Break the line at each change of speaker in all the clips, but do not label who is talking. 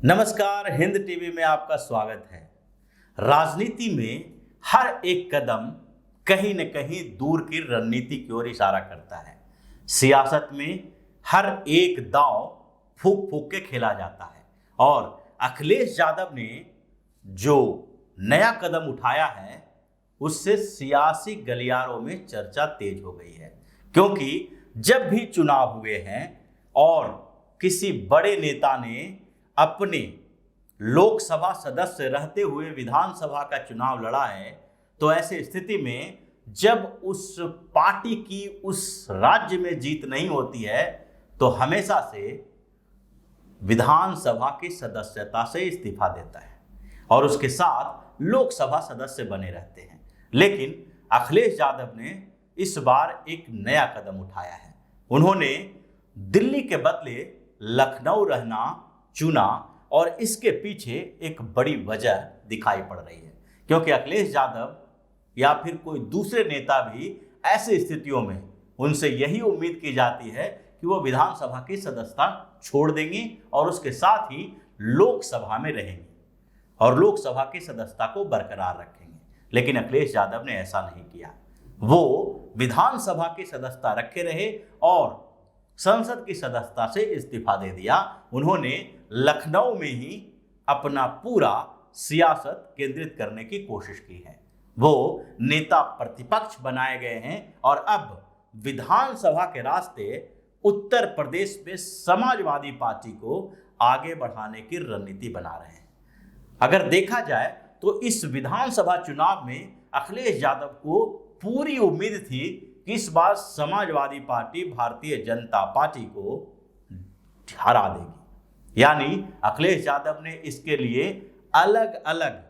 नमस्कार, हिंद टीवी में आपका स्वागत है। राजनीति में हर एक कदम कहीं न कहीं दूर की रणनीति की ओर इशारा करता है। सियासत में हर एक दांव फूंक फूंक के खेला जाता है और अखिलेश यादव ने जो नया कदम उठाया है उससे सियासी गलियारों में चर्चा तेज हो गई है, क्योंकि जब भी चुनाव हुए हैं और किसी बड़े नेता ने अपने लोकसभा सदस्य रहते हुए विधानसभा का चुनाव लड़ा है, तो ऐसी स्थिति में जब उस पार्टी की उस राज्य में जीत नहीं होती है तो हमेशा से विधानसभा की सदस्यता से इस्तीफा देता है और उसके साथ लोकसभा सदस्य बने रहते हैं। लेकिन अखिलेश यादव ने इस बार एक नया कदम उठाया है। उन्होंने दिल्ली के बदले लखनऊ रहना चुना और इसके पीछे एक बड़ी वजह दिखाई पड़ रही है, क्योंकि अखिलेश यादव या फिर कोई दूसरे नेता भी ऐसी स्थितियों में उनसे यही उम्मीद की जाती है कि वो विधानसभा की सदस्यता छोड़ देंगे और उसके साथ ही लोकसभा में रहेंगे और लोकसभा की सदस्यता को बरकरार रखेंगे। लेकिन अखिलेश यादव ने ऐसा नहीं किया। वो विधानसभा की सदस्यता रखे रहे और संसद की सदस्यता से इस्तीफा दे दिया। उन्होंने लखनऊ में ही अपना पूरा सियासत केंद्रित करने की कोशिश की है। वो नेता प्रतिपक्ष बनाए गए हैं और अब विधानसभा के रास्ते उत्तर प्रदेश में समाजवादी पार्टी को आगे बढ़ाने की रणनीति बना रहे हैं। अगर देखा जाए तो इस विधानसभा चुनाव में अखिलेश यादव को पूरी उम्मीद थी कि इस बार समाजवादी पार्टी भारतीय जनता पार्टी को हरा देगी। यानी अखिलेश यादव ने इसके लिए अलग अलग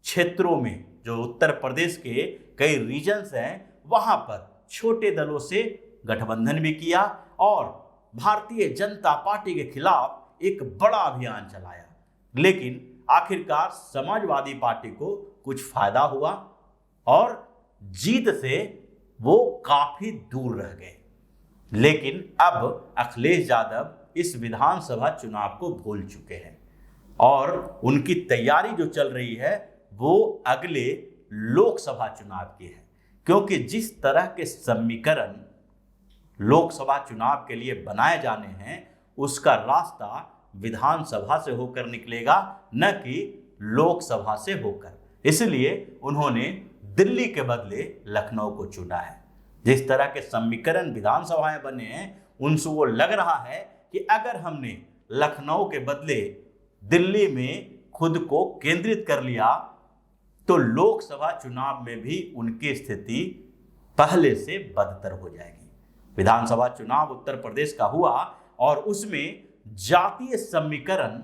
क्षेत्रों में, जो उत्तर प्रदेश के कई रीजन्स हैं, वहां पर छोटे दलों से गठबंधन भी किया और भारतीय जनता पार्टी के खिलाफ एक बड़ा अभियान चलाया। लेकिन आखिरकार समाजवादी पार्टी को कुछ फायदा हुआ और जीत से वो काफी दूर रह गए। लेकिन अब अखिलेश यादव इस विधानसभा चुनाव को भूल चुके हैं और उनकी तैयारी जो चल रही है वो अगले लोकसभा चुनाव की है, क्योंकि जिस तरह के समीकरण लोकसभा चुनाव के लिए बनाए जाने हैं उसका रास्ता विधानसभा से होकर निकलेगा, न कि लोकसभा से होकर। इसलिए उन्होंने दिल्ली के बदले लखनऊ को चुना है। जिस तरह के समीकरण विधानसभाएं बने हैं उनसे वो लग रहा है कि अगर हमने लखनऊ के बदले दिल्ली में खुद को केंद्रित कर लिया तो लोकसभा चुनाव में भी उनकी स्थिति पहले से बदतर हो जाएगी। विधानसभा चुनाव उत्तर प्रदेश का हुआ और उसमें जातीय समीकरण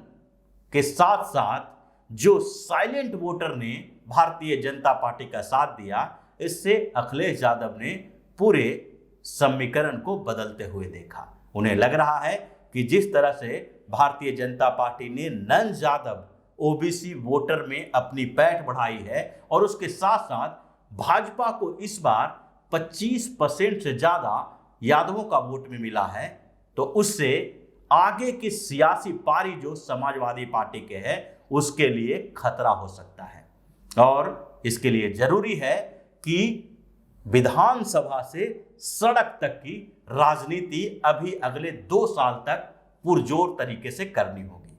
के साथ साथ जो साइलेंट वोटर ने भारतीय जनता पार्टी का साथ दिया, इससे अखिलेश यादव ने पूरे समीकरण को बदलते हुए देखा। उन्हें लग रहा है कि जिस तरह से भारतीय जनता पार्टी ने नंद यादव ओबीसी वोटर में अपनी पैठ बढ़ाई है और उसके साथ साथ भाजपा को इस बार 25% से ज्यादा यादवों का वोट में मिला है, तो उससे आगे की सियासी पारी जो समाजवादी पार्टी के है उसके लिए खतरा हो सकता है। और इसके लिए जरूरी है कि विधानसभा से सड़क तक की राजनीति अभी अगले 2 साल तक पुरजोर तरीके से करनी होगी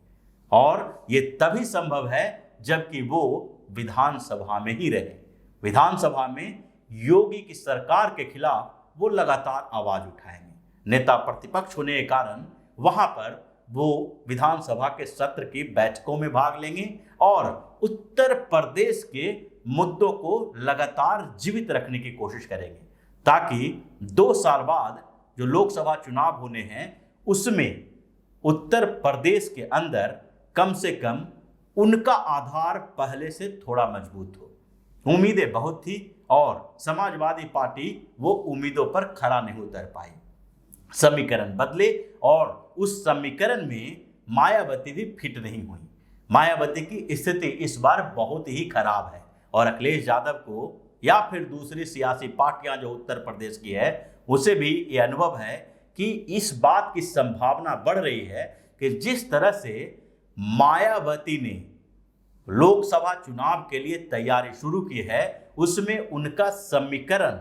और ये तभी संभव है जबकि वो विधानसभा में ही रहे। विधानसभा में योगी की सरकार के खिलाफ वो लगातार आवाज उठाएंगे। नेता प्रतिपक्ष होने के कारण वहां पर वो विधानसभा के सत्र की बैठकों में भाग लेंगे और उत्तर प्रदेश के मुद्दों को लगातार जीवित रखने की कोशिश करेंगे, ताकि 2 साल बाद जो लोकसभा चुनाव होने हैं उसमें उत्तर प्रदेश के अंदर कम से कम उनका आधार पहले से थोड़ा मजबूत हो। उम्मीदें बहुत थी और समाजवादी पार्टी वो उम्मीदों पर खड़ा नहीं उतर पाई। समीकरण बदले और उस समीकरण में मायावती भी फिट नहीं हुई। मायावती की स्थिति इस बार बहुत ही खराब है और अखिलेश यादव को या फिर दूसरी सियासी पार्टियां जो उत्तर प्रदेश की है उसे भी ये अनुभव है कि इस बात की संभावना बढ़ रही है कि जिस तरह से मायावती ने लोकसभा चुनाव के लिए तैयारी शुरू की है, उसमें उनका समीकरण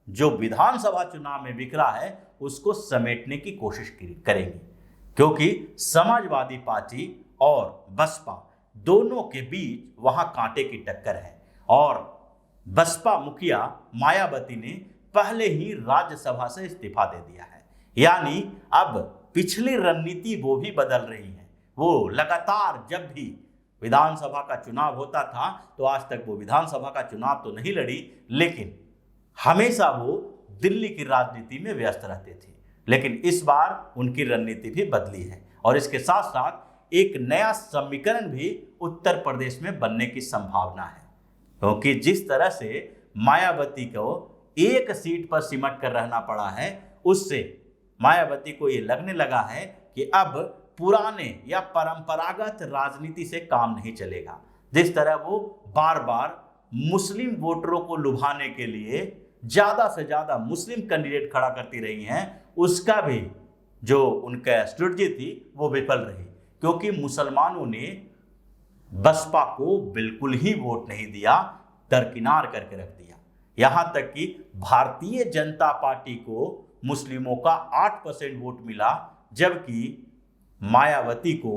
जो विधानसभा चुनाव में बिखरा है उसको समेटने की कोशिश करेंगे, क्योंकि समाजवादी पार्टी और बसपा दोनों के बीच वहां कांटे की टक्कर है और बसपा मुखिया मायावती ने पहले ही राज्यसभा से इस्तीफा दे दिया है। यानी अब पिछली रणनीति वो भी बदल रही है। वो लगातार जब भी विधानसभा का चुनाव होता था तो आज तक वो विधानसभा का चुनाव तो नहीं लड़ी, लेकिन हमेशा वो दिल्ली की राजनीति में व्यस्त रहते थे। लेकिन इस बार उनकी रणनीति भी बदली है और इसके साथ साथ एक नया समीकरण भी उत्तर प्रदेश में बनने की संभावना है, क्योंकि जिस तरह से मायावती को एक सीट पर सिमट कर रहना पड़ा है, उससे मायावती को ये लगने लगा है कि अब पुराने या परंपरागत राजनीति से काम नहीं चलेगा। जिस तरह वो बार बार मुस्लिम वोटरों को लुभाने के लिए ज्यादा से ज्यादा मुस्लिम कैंडिडेट खड़ा करती रही हैं, उसका भी जो उनका स्ट्रेटजी थी वो विफल रही, क्योंकि मुसलमानों ने बसपा को बिल्कुल ही वोट नहीं दिया, दरकिनार करके रख दिया। यहां तक कि भारतीय जनता पार्टी को मुस्लिमों का 8% वोट मिला, जबकि मायावती को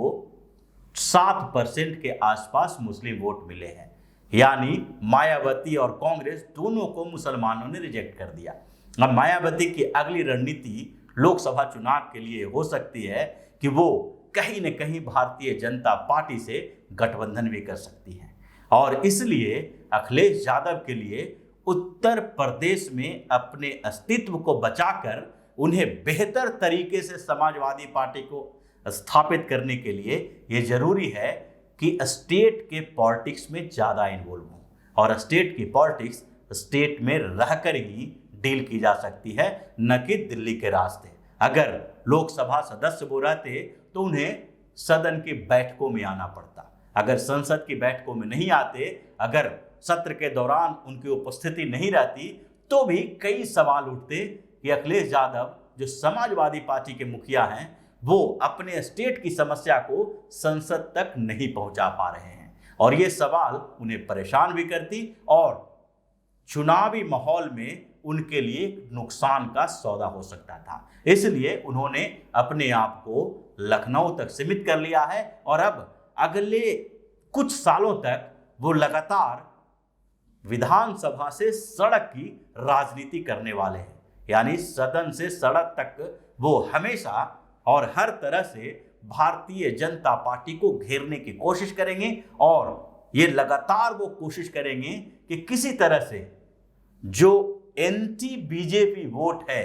7% के आसपास मुस्लिम वोट मिले हैं। यानी मायावती और कांग्रेस दोनों को मुसलमानों ने रिजेक्ट कर दिया। अब मायावती की अगली रणनीति लोकसभा चुनाव के लिए हो सकती है कि वो कहीं न कहीं भारतीय जनता पार्टी से गठबंधन भी कर सकती है और इसलिए अखिलेश यादव के लिए उत्तर प्रदेश में अपने अस्तित्व को बचाकर उन्हें बेहतर तरीके से समाजवादी पार्टी को स्थापित करने के लिए ये जरूरी है कि स्टेट के पॉलिटिक्स में ज़्यादा इन्वॉल्व हों और स्टेट की पॉलिटिक्स स्टेट में रहकर ही डील की जा सकती है, न कि दिल्ली के रास्ते। अगर लोकसभा सदस्य वो रहते तो उन्हें सदन की बैठकों में आना पड़ता, अगर संसद की बैठकों में नहीं आते, अगर सत्र के दौरान उनकी उपस्थिति नहीं रहती, तो भी कई सवाल उठते कि अखिलेश यादव जो समाजवादी पार्टी के मुखिया हैं वो अपने स्टेट की समस्या को संसद तक नहीं पहुंचा पा रहे हैं और ये सवाल उन्हें परेशान भी करती और चुनावी माहौल में उनके लिए नुकसान का सौदा हो सकता था। इसलिए उन्होंने अपने आप को लखनऊ तक सीमित कर लिया है और अब अगले कुछ सालों तक वो लगातार विधानसभा से सड़क की राजनीति करने वाले हैं। यानी सदन से सड़क तक वो हमेशा और हर तरह से भारतीय जनता पार्टी को घेरने की कोशिश करेंगे और ये लगातार वो कोशिश करेंगे कि किसी तरह से जो एंटी बीजेपी वोट है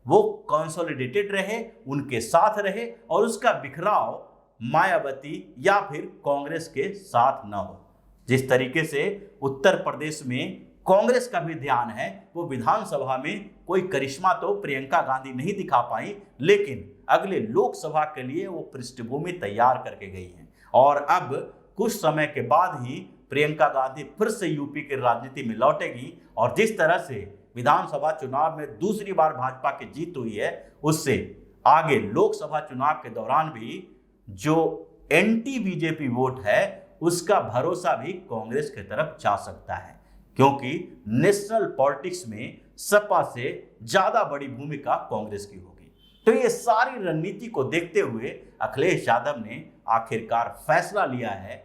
वो कंसोलिडेटेड रहे, उनके साथ रहे और उसका बिखराव मायावती या फिर कांग्रेस के साथ न हो। जिस तरीके से उत्तर प्रदेश में कांग्रेस का भी ध्यान है, वो विधानसभा में कोई करिश्मा तो प्रियंका गांधी नहीं दिखा पाई, लेकिन अगले लोकसभा के लिए वो पृष्ठभूमि तैयार करके गई हैं और अब कुछ समय के बाद ही प्रियंका गांधी फिर से यूपी की राजनीति में लौटेगी और जिस तरह से विधानसभा चुनाव में दूसरी बार भाजपा की जीत हुई है, उससे आगे लोकसभा चुनाव के दौरान भी जो एंटी बीजेपी वोट है उसका भरोसा भी कांग्रेस की तरफ जा सकता है, क्योंकि नेशनल पॉलिटिक्स में सपा से ज्यादा बड़ी भूमिका कांग्रेस की होगी। तो ये सारी रणनीति को देखते हुए अखिलेश यादव ने आखिरकार फैसला लिया है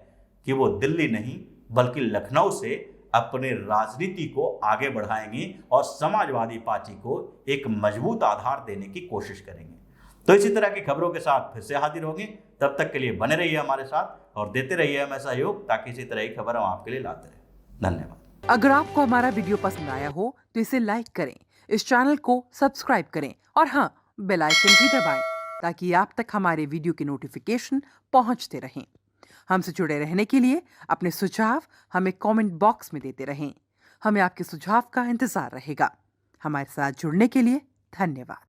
कि वो दिल्ली नहीं बल्कि लखनऊ से अपने राजनीति को आगे बढ़ाएंगे और समाजवादी पार्टी को एक मजबूत आधार देने की कोशिश करेंगे। तो इसी तरह की खबरों के साथ फिर से हाजिर होंगे, तब तक के लिए बने रहिए हमारे साथ और देते रहिए हमें सहयोग, ताकि इसी तरह की खबर हम आपके लिए लाते रहें। धन्यवाद।
अगर आपको हमारा वीडियो पसंद आया हो तो इसे लाइक करें, इस चैनल को सब्सक्राइब करें और हाँ, बेल आइकन भी दबाएं ताकि आप तक हमारे वीडियो की नोटिफिकेशन पहुंचते रहें। हमसे जुड़े रहने के लिए अपने सुझाव हमें कमेंट बॉक्स में देते रहें। हमें आपके सुझाव का इंतजार रहेगा। हमारे साथ जुड़ने के लिए धन्यवाद।